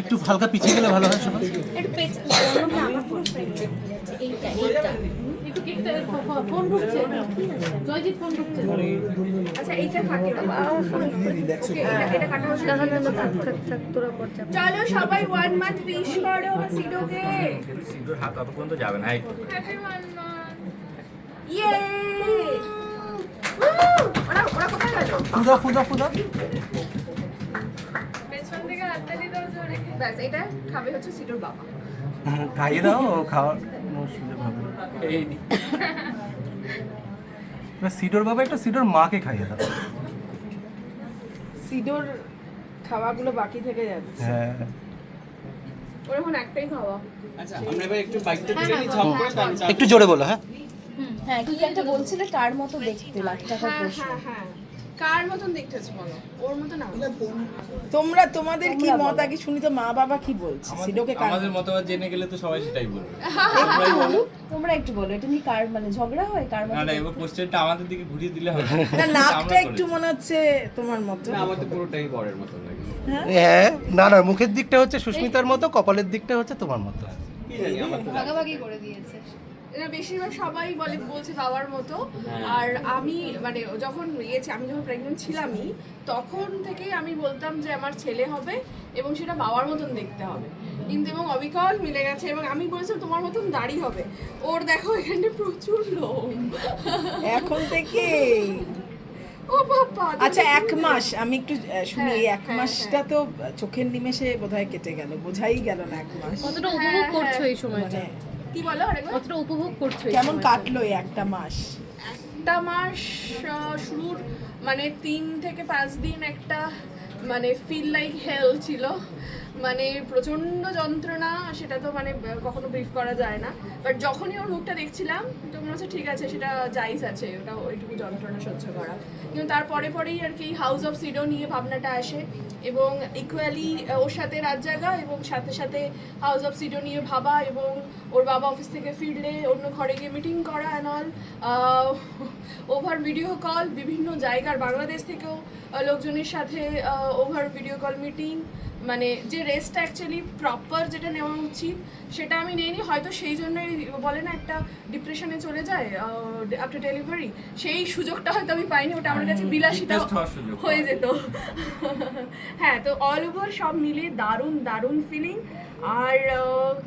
একটু হালকা পিছিয়ে গেলে ভালো হয় সবাই। একটু পেছনে আমার পুরো ফ্রেন্ড এইটা একটু কেকটা ফোন ঢুকছে জয়জিৎ ফোন ঢুকছে আচ্ছা এইটা ফাঁকে ওকে এটা কাটা হচ্ছে না থাক তোরা পর যা চলো সবাই 1 মান্থ উইশ করো সিডোকে সিঁদুর হাত অত পর্যন্ত যাবে না। এই হ্যাপি 1 মান্থ ইয়ে ওরা কোথায় গেল ফুদা পেছন থেকে হাততালি দাও জোরে ব্যাস এটা খাবে হচ্ছে সিডোর বাবা খাইয়ে দাও, খাওয়ার কোনো সুযোগ হবে না। এই না, সিডোর বাবা একটা সিডোর মাকে খাইয়ে দাও। সিডোর খাওয়াগুলো বাকি থেকে যাচ্ছে। হ্যাঁ, ওর এখন একটাই খাওয়া আচ্ছা আমরা এবার একটু বাইকটা তুলে নিই ঝপ করে, তাহলে একটু জোরে বলো। হ্যাঁ, হ্যাঁ কি একটা বলছিলে কার মতো দেখতে লাখ টাকার প্রশ্ন হ্যাঁ কার মতন দেখতেছ বলো ওর মতো না তোমাদের কি মত আগে শুনি তো, মা বাবা কি বলছে সিডোকে কার আমাদের মতামত জেনে গেলে তো সবাই সেটাই বলবে। তোমরা একটু বলো এটা নিয়ে কার মানে ঝগড়া হয় কার না মতো না, এবার কোশ্চেনটা আমাদের দিকে ঘুরিয়ে দিলে হবে না, নাকটা আমরা একটু করি। মনে হচ্ছে তোমার মতো। না, আমার তো পুরোটাই বরের মতো লাগে। হ্যাঁ, না মুখের দিকটা হচ্ছে সুস্মিতার মতো, কপালের দিকটা হচ্ছে তোমার মতো। কি জানি, আমার তো ভাগাভাগি করে দিয়েছে এরা বেশিরভাগ সবাই বলছে বাবার মতো। আর আমি মানে যখন আমি যখন প্রেগনেন্ট ছিলামই তখন থেকেই আমি বলতাম যে আমার ছেলে হবে এবং সেটা বাবার মতন দেখতে হবে, কিন্তু এবং অবিকল মিলে গেছে এবং আমি বলেছিলাম তোমার মতন দাড়ি হবে। ওর দেখো এখানে প্রচুর লোম এখন থেকে ও বাবা আচ্ছা 1 মাস আমি একটু শুনি, এই 1 হ্যাঁ, মাসটা তো চোখের নিমেষে বোধহয় কেটে গেল, বোঝাই গেল না 1 মাস। কতটা উপভোগ করছো এই সময়টা মানে কি বলো আরেকবার? কতটা উপভোগ করছো এই কেমন সময়টা? কাটলো এই 1টা মাস? একটা মাস শুরুর মানে 3 থেকে 5 দিন একটা মানে ফিল লাইক হেল ছিল, মানে প্রচণ্ড যন্ত্রণা, সেটা তো মানে কখনো ব্রিফ করা যায় না। বাট যখনই ওর মুখটা দেখছিলাম তো মনে হচ্ছে ঠিক আছে, সেটা জাইজ আছে, ওটা ওইটুকু যন্ত্রণা সহ্য করা। কিন্তু পরেই আর কি হাউস অফ সিডো নিয়ে ভাবনাটা আসে এবং ইকুয়ালি ওর সাথে রাত জাগা এবং সাথে সাথে হাউস অফ সিডো নিয়ে ভাবা এবং ওর বাবা অফিস থেকে ফিরলে অন্য ঘরে গিয়ে মিটিং করা and all, over video call, বিভিন্ন জায়গার বাংলাদেশ থেকেও লোকজনের সাথে ওভার ভিডিও কল মিটিং, মানে যে রেস্টটা অ্যাকচুয়ালি প্রপার যেটা নেওয়া উচিত সেটা আমি নিইনি। হয়তো সেই জন্যই বলে না একটা ডিপ্রেশনে চলে যায় আফটার ডেলিভারি, সেই সুযোগটা হয়তো আমি পাইনি, ওটা আমার কাছে বিলাসিতা Depressed হওয়ার সুযোগ হয়ে যেত। হ্যাঁ, তো অল ওভার সব মিলিয়ে দারুণ ফিলিং। আর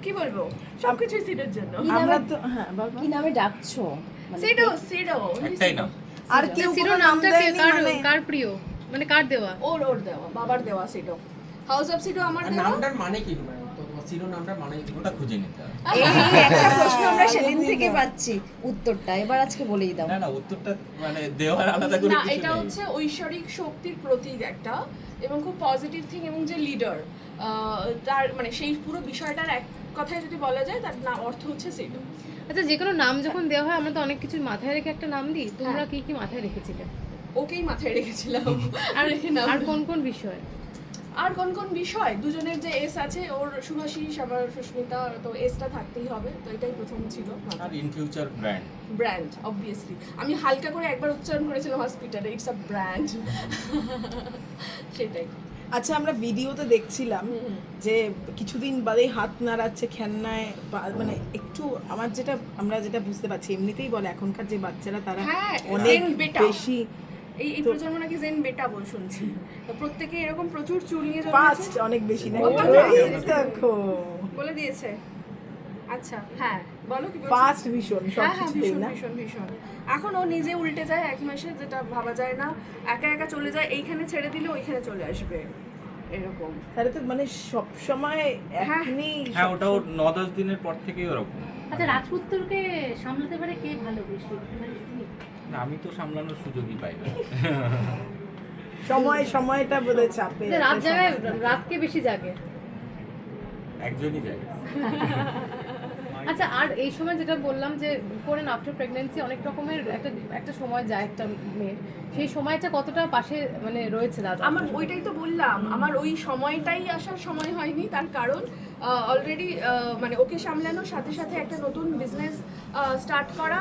কি বলবো, সব কিছুই সিডোর জন্য। আমরা তো হ্যাঁ বাবা কি নামে ডাকছো মানে সিডো একটাই না। আর কেউ সিরো কোনো নাম নামটা দেয়নি মানে কার প্রিয় মানে কার দেওয়া ওর দেওয়া, বাবার দেওয়া সিডো। হাউস অফ সিডো আমার দেওয়া। নামটার মানে কি, মানে তোমার সিরো নামটার মানে কি? ওটা খুঁজে নিতে হবে। এই একটা প্রশ্ন আমরা সেদিন থেকে পাচ্ছি উত্তরটা এবার আজকে বলেই দাও না না, উত্তরটা মানে দেওয়ার আলাদা করে না, কিছু এটা নেই। হচ্ছে ঐশ্বরিক শক্তির প্রতীক একটা এবং খুব পজিটিভ থিং, এবং যে লিডার তার মানে সেই পুরো বিষয়টার এক কথায় যদি বলা যায় তার নাম অর্থ হচ্ছে সিডো। আচ্ছা, যে কোনো নাম যখন দেওয়া হয় আমরা তো অনেক কিছু মাথায় রেখে একটা নাম দিই, তোমরা কি কি মাথায় রেখেছিলে? ওকেই মাথায় রেখেছিলাম। আর আর কোন কোন বিষয়? আর কোন বিষয়, দুজনের যে এস আছে, ওর শুভাশিস আমার সুস্মিতা, তো এসটা থাকতেই হবে, তো এটাই প্রথম ছিল আর in future brand. Brand obviously. আমি হালকা করে একবার উচ্চারণ করেছিলাম হসপিটালে, ইটস আ ব্র্যান্ড। সেটাই। আচ্ছা আমরা ভিডিওতে দেখছিলাম যে কিছুদিন বাদে হাত নাড়াচ্ছে খেলনায়, মানে একটু আমরা যেটা বুঝতে পারছি এমনিতেই বলে এখনকার যে বাচ্চারা তারা হ্যাঁ, অনেক zen beta। বেশি এই প্রজন্ম নাকি জেন বেটা বল শুনছি, তো প্রত্যেকে এরকম প্রচুর চুল নিয়ে ফাস্ট অনেক বেশি না, ওই দেখো বলে দিয়েছে। আচ্ছা হ্যাঁ বলো কি বলছো? ফাস্ট ভীষণ সব হ্যাঁ কিছুই না। ভীষণ। এখন ও নিজে উল্টে যায় 1 মাসে, যেটা ভাবা যায় না, একা চলে যায়, এইখানে ছেড়ে দিলে ওইখানে চলে আসবে এরকম। তাহলে তো মানে সব সময় এখনই হ্যাঁ, ওটাও 9-10 দিনের পর থেকেই ওরকম। আচ্ছা, রাজপুত্রকে সামলাতে পারে কে ভালো বেশি? না, আমি তো সামলানোর সুযোগই পাই না। সময়টা বোধহয় চাপে রাত জাগায়, রাত কে বেশি জাগে? একজনই যায়। আচ্ছা, আর এই সময় যেটা বললাম যে বিফোর এন্ড আফটার প্রেগন্যান্সি অনেক রকমের একটা সময় যায় একটা মেয়ের, সেই সময়টা কতটা পাশে মানে রয়েছে দাদা? আমার ওইটাই তো বললাম, আমার ওই সময়টাই আসার সময় হয়নি, তার কারণ অলরেডি মানে ওকে সামলানোর সাথে সাথে একটা নতুন বিজনেস স্টার্ট করা,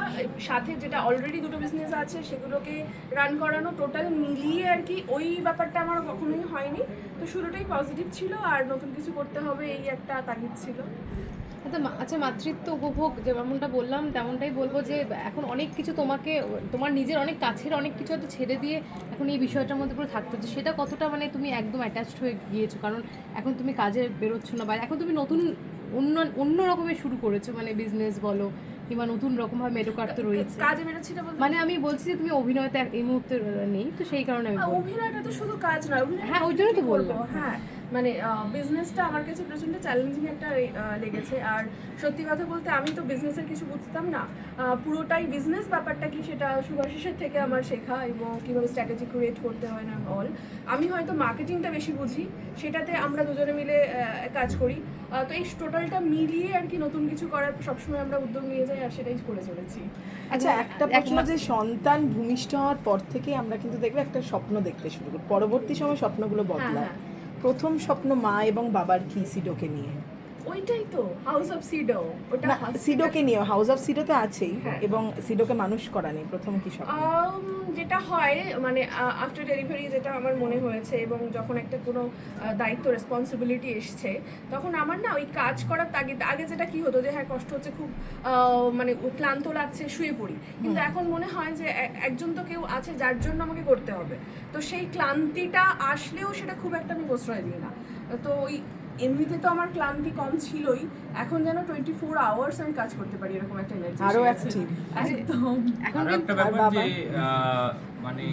সাথে যেটা অলরেডি দুটো বিজনেস আছে সেগুলোকে রান করানো, টোটাল মিলিয়ে আর কি ওই ব্যাপারটা আমার কখনোই হয়নি। তো শুরুটাই পজিটিভ ছিল, আর নতুন কিছু করতে হবে এই একটা তাগিদ ছিল। আচ্ছা, মাতৃত্ব উপভোগ যেমনটা বললাম তেমনটাই বলবো যে এখন অনেক কিছু তোমাকে, তোমার নিজের অনেক কাছের অনেক কিছু হয়তো ছেড়ে দিয়ে এখন এই বিষয়টার মধ্যে পুরো থাকতে হচ্ছে, সেটা কতটা মানে তুমি একদম অ্যাটাচড হয়ে গিয়েছো? কারণ এখন তুমি কাজে বেরোচ্ছ না, বা এখন তুমি নতুন অন্য রকমের শুরু করেছো, মানে বিজনেস বলো কিংবা নতুন রকমভাবে মেরুকার তো রয়েছে। কাজে বেরোচ্ছি না বলতে মানে আমি বলছি যে তুমি অভিনয়তে এই মুহূর্তে নেই, তো সেই কারণে আমি বলছি। অভিনয়টা তো শুধু কাজ নয়, হ্যাঁ, ওই জন্যই তো বলবো। হ্যাঁ, মানে বিজনেসটা আমার কাছে প্রচণ্ড চ্যালেঞ্জিং একটা লেগেছে। আর সত্যি কথা বলতে আমি তো বিজনেসের কিছু বুঝতাম না, পুরোটাই বিজনেস ব্যাপারটা কি সেটা শুভাশিসের থেকে আমার শেখা, এবং কীভাবে স্ট্র্যাটেজি ক্রিয়েট করতে হয় না অল। আমি হয়তো মার্কেটিংটা বেশি বুঝি, সেটাতে আমরা দুজনে মিলে কাজ করি। তো এই টোটালটা মিলিয়ে আর কি নতুন কিছু করার সবসময় আমরা উদ্যোগ নিয়ে যাই, আর সেটাই করে চলেছি। আচ্ছা, একটা প্রশ্ন, যে সন্তান ভূমিষ্ঠ হওয়ার পর থেকে আমরা কিন্তু দেখবে একটা স্বপ্ন দেখতে শুরু করি, পরবর্তী সময় স্বপ্নগুলো বদলায়। প্রথম স্বপ্ন মা এবং বাবার কি সিডোকে নিয়ে? ওইটাই তো হাউস অফ সিডো, ওটা না, সিডোকে নিয়ে, হাউস অফ সিডো তো আছেই, এবং সিডোকে মানুষ করা নেই, প্রথম কি স্বপ্ন? যেটা হয় মানে আফটার ডেলিভারি যেটা আমার মনে হয়েছে, এবং যখন একটা কোনো দায়িত্ব রেসপন্সিবিলিটি এসছে, তখন আমার না ওই কাজ করার তাগিদ, আগে যেটা কি হতো যে হ্যাঁ কষ্ট হচ্ছে খুব, মানে ক্লান্ত লাগছে শুয়ে পড়ি, কিন্তু এখন মনে হয় যে একজন তো কেউ আছে যার জন্য আমাকে করতে হবে, তো সেই ক্লান্তিটা আসলেও সেটা খুব একটা আমি প্রশ্রয় দিই না। তো ওই এমনিতে তো আমার ক্লান্তি কম ছিলই, এখন যেন 24 আওয়ার্স আমি কাজ করতে পারি এরকম একটা এনার্জি, আরো অ্যাক্টিভ। একদম। এখন আরো একটা ব্যাপার যে মানে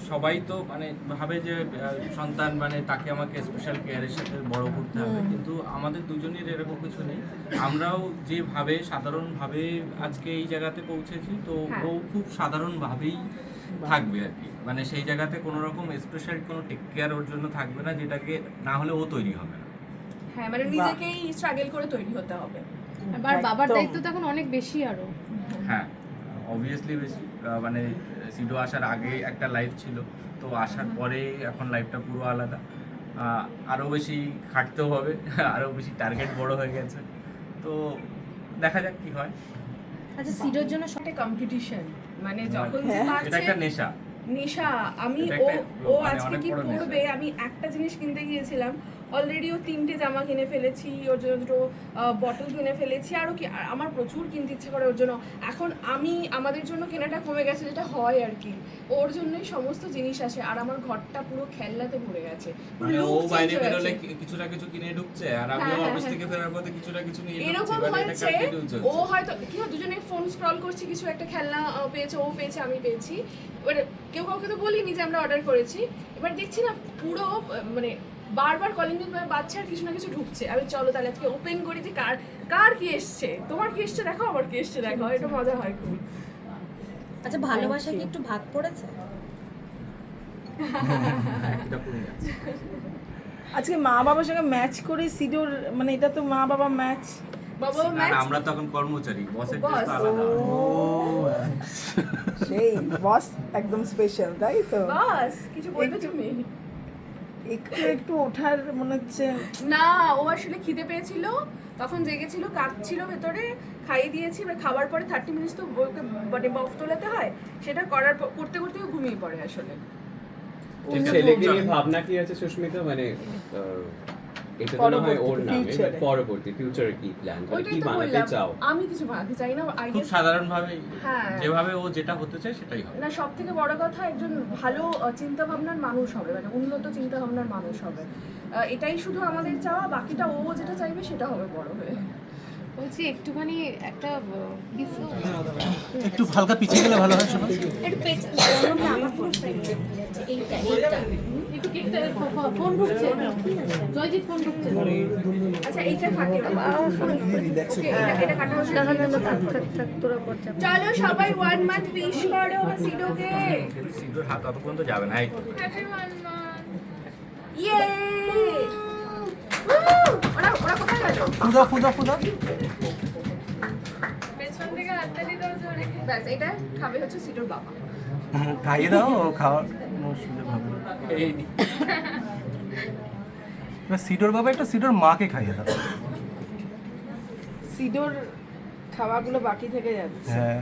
সবাই তো মানে ভাবে যে সন্তান মানে তাকে আমাকে স্পেশাল কেয়ারের সাথে বড় করতে হবে, কিন্তু আমাদের দুজনের এরকম কিছু নেই। আমরাও যেভাবে সাধারণভাবে আজকে এই জায়গাতে পৌঁছেছি, তো ও খুব সাধারণভাবেই থাকবে আর কি, মানে সেই জায়গাতে কোনো রকম স্পেশাল কোনো টেক কেয়ার ওর জন্য থাকবে না, যেটাকে না হলে ও তৈরি হবে না। হ্যাঁ, মানে নিজেকেই স্ট্রাগল করে তৈরি হতে হবে। আবার বাবার দায়িত্ব তো এখন অনেক বেশি আরো। হ্যাঁ, অবভিয়াসলি বেশি, মানে সিডো আসার আগে একটা লাইফ ছিল, তো আসার পরে এখন লাইফটা পুরো আলাদা, আরও বেশি খাটতেও হবে, আরও বেশি টার্গেট বড় হয়ে গেছে, তো দেখা যাক কি হয়। আচ্ছা, সিডোর জন্য একটা কম্পিটিশন, মানে যখন যে এটা পারছে একটা নেশা। নেশা, আমি এটা ও একটা ও মানে আজকে অনেক কি বড় নেশা। পরবে, আমি একটা জিনিস কিনতে গিয়েছিলাম, অলরেডি ও 3টে জামা কিনে ফেলেছি, ওর জন্য দুটো বটল কিনে ফেলেছি, আরও কি আমার প্রচুর কিনতে ইচ্ছে করে ওর জন্য। এখন আমাদের জন্য কেনাটা কমে গেছে, যেটা হয় আর কি, ওর জন্যই সমস্ত জিনিস আসে, আর আমার ঘরটা পুরো খেলনাতে ভরে গেছে। মানে ও look বাইরে change হয়ে বেরোলে গেছে। কিছু না কিছু কিনে ঢুকছে, আর আমি হ্যাঁ, অফিস হ্যাঁ, থেকে ফেরার পথে কিছু না কিছু নিয়ে ঢুকছি, এরকম মানে এটা হয়েছে, কন্টিনিউ চলছে। ও হয়তো কি হয়, দুজনে ফোন স্ক্রল করছি, কিছু একটা খেলনা পেয়েছে, ও পেয়েছে, আমি পেয়েছি, এবার কেউ কাউকে তো বলিনি যে আমরা অর্ডার করেছি, এবার দেখছি না পুরো মানে বারবার কলিং বেল বাচ্চার কিছু না কিছু ঢুকছে। আমি চলো তাহলে আজকে ওপেন করি যে কার কি এসছে, তোমার কি এসছে দেখো, আমার কি এসছে দেখো, এটা মজা হয় খুব। আচ্ছা, ভালোবাসা কি একটু ভাগ পড়েছে? এটা পুরো যাচ্ছে। আজকে মা বাবার সঙ্গে ম্যাচ করে সিডোর, মানে এটা তো মা বাবা ম্যাচ। বাবা না, ম্যাচ, না, আমরা তো এখন কর্মচারী, বসের Boss. ড্রেস তো আলাদা। সেই বস একদম স্পেশাল, তাই তো? বাস কিছু বলবে তুমি? একটু একটু ওঠার মনে হচ্ছে। না, ও আসলে খিদে পেয়েছিল, তখন জেগেছিল, কাঁদছিল ভেতরে, খাইয়ে দিয়েছি, এবার খাবার পরে 30 মিনিট তো ওকে মানে বফ তোলাতে হয়, সেটা করতে করতে ও ঘুমিয়ে পড়ে আসলে। ছেলেকে নিয়ে ভাবনা কি আছে সুস্মিতা, মানে এটা তো না হয় ওর নামে, বাট পরবর্তী ফিউচারে কি প্ল্যান, মানে ওইটাই কি তো বানাতে বললাম, চাও? আমি কিছু বানাতে চাই না, আই খুব গেস। সাধারণভাবে হ্যাঁ। যেভাবে ও যেটা হতে চায় সেটাই হবে। না, সব থেকে বড় কথা একজন ভালো চিন্তা ভাবনার মানুষ হবে, মানে উন্নত চিন্তা ভাবনার মানুষ হবে, এটাই শুধু আমাদের চাওয়া, বাকিটা ও যেটা চাইবে সেটা হবে বড় হয়ে। বলছি একটুখানি একটা একটু হালকা পিছিয়ে গেলে ভালো হয় সবাই। একটু পেছনে আমার ফোন এইটা একটু কেকটা ফোন ঢুকছে, জয়জিৎ ফোন ঢুকছে। আচ্ছা, এইটা ফাঁকে এটা কাটা হচ্ছে। চলো সবাই 1 মান্থ উইশ করো সিডোকে। সিডোর হাত অত পর্যন্ত যাবে না, এই তো। ইয়ে ওরা কোথায় গেল? ফুদা ফুদা ফুদা। ব্যাস এটা খাবে হচ্ছে সিটোর বাবা। খাইয়ে দাও, ও খাওয়ার কোনো সুযোগ হবে না। এই নি। এবার সিডোর বাবা একটা সিডোর মাকে খাইয়ে দাও। সিডোর খাওয়াগুলো বাকি থেকে যাচ্ছে। হ্যাঁ,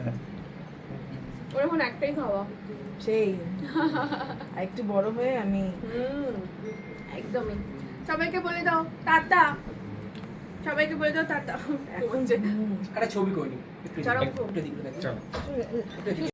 ওর এখন একটাই খাওয়া। সেই আর একটু বড় হয়ে আমি একদমই। সবাইকে বলে দাও টাটা, সবাইকে বলে দাও টাটা। এখন একটা ছবি করিনি একটু চলো। একটু দিকে দেখ। চলো।